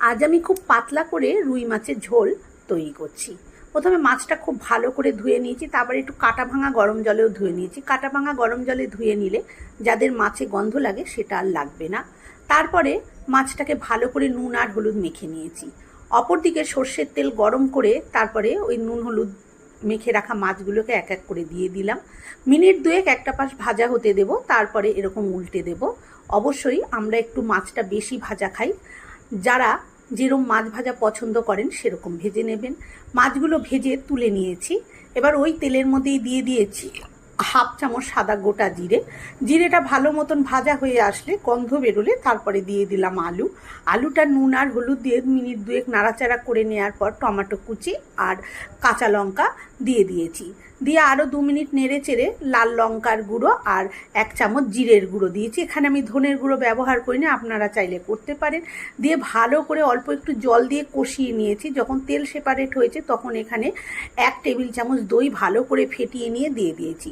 আজ আমি খুব পাতলা করে রুই মাছের ঝোল তৈরি করছি। প্রথমে মাছটা খুব ভালো করে ধুয়ে নিয়েছি, তারপরে একটু কাটা ভাঙা গরম জলেও ধুয়ে নিয়েছি। কাটা ভাঙা গরম জলে ধুয়ে নিলে যাদের মাছে গন্ধ লাগে সেটা আর লাগবে না। তারপরে মাছটাকে ভালো করে নুন আর হলুদ মেখে নিয়েছি। অপরদিকে সর্ষের তেল গরম করে তারপরে ওই নুন হলুদ মেখে রাখা মাছগুলোকে এক এক করে দিয়ে দিলাম। মিনিট দুয়েক একটা পাশ ভাজা হতে দেব, তারপরে এরকম উল্টে দেব। অবশ্যই আমরা একটু মাছটা বেশি ভাজা খাই, যারা যেরকম মাছ ভাজা পছন্দ করেন সেরকম ভেজে নেবেন। মাছগুলো ভেজে তুলে নিয়েছি। এবার ওই তেলের মধ্যেই দিয়ে দিয়েছি হাফ চামচ সাদা গোটা জিরে। জিরেটা ভালো মতন ভাজা হয়ে আসলে, গন্ধ বেরোলে তারপরে দিয়ে দিলাম আলু। আলুটা নুন আর হলুদ দিয়ে মিনিট দুয়েক নাড়াচাড়া করে নেওয়ার পর টমেটো কুচি আর কাঁচা লঙ্কা দিয়ে দিয়েছি। দিয়ে আরও 2 মিনিট নেড়ে চেড়ে লাল লঙ্কার গুঁড়ো আর 1 চামচ জিরের গুঁড়ো দিয়েছি। এখানে আমি ধনের গুঁড়ো ব্যবহার করি না, আপনারা চাইলে করতে পারেন। দিয়ে ভালো করে অল্প একটু জল দিয়ে কষিয়ে নিয়েছি। যখন তেল সেপারেট হয়েছে তখন এখানে 1 টেবিল চামচ দই ভালো করে ফেটিয়ে নিয়ে দিয়ে দিয়েছি।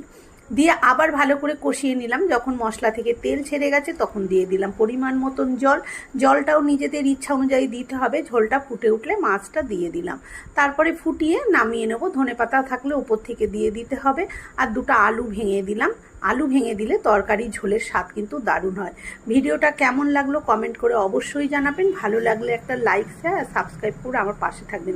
দিয়ে আবার ভালো করে কষিয়ে নিলাম। যখন মশলা থেকে তেল ছেড়ে গেছে তখন দিয়ে দিলাম পরিমাণ মতন জল। জলটাও নিজেদের ইচ্ছা অনুযায়ী দিতে হবে। ঝোলটা ফুটে উঠলে মাছটা দিয়ে দিলাম। তারপরে ফুটিয়ে নামিয়ে নেব। ধনেপাতা থাকলে উপর থেকে দিয়ে দিতে হবে। আর 2টা আলু ভেঙে দিলাম। আলু ভেঙে দিলে তরকারি ঝোলের স্বাদ কিন্তু দারুণ হয়। ভিডিওটা কেমন লাগলো কমেন্ট করে অবশ্যই জানাবেন। ভালো লাগলে একটা লাইক শেয়ার আর সাবস্ক্রাইব করে আমার পাশে থাকবেন।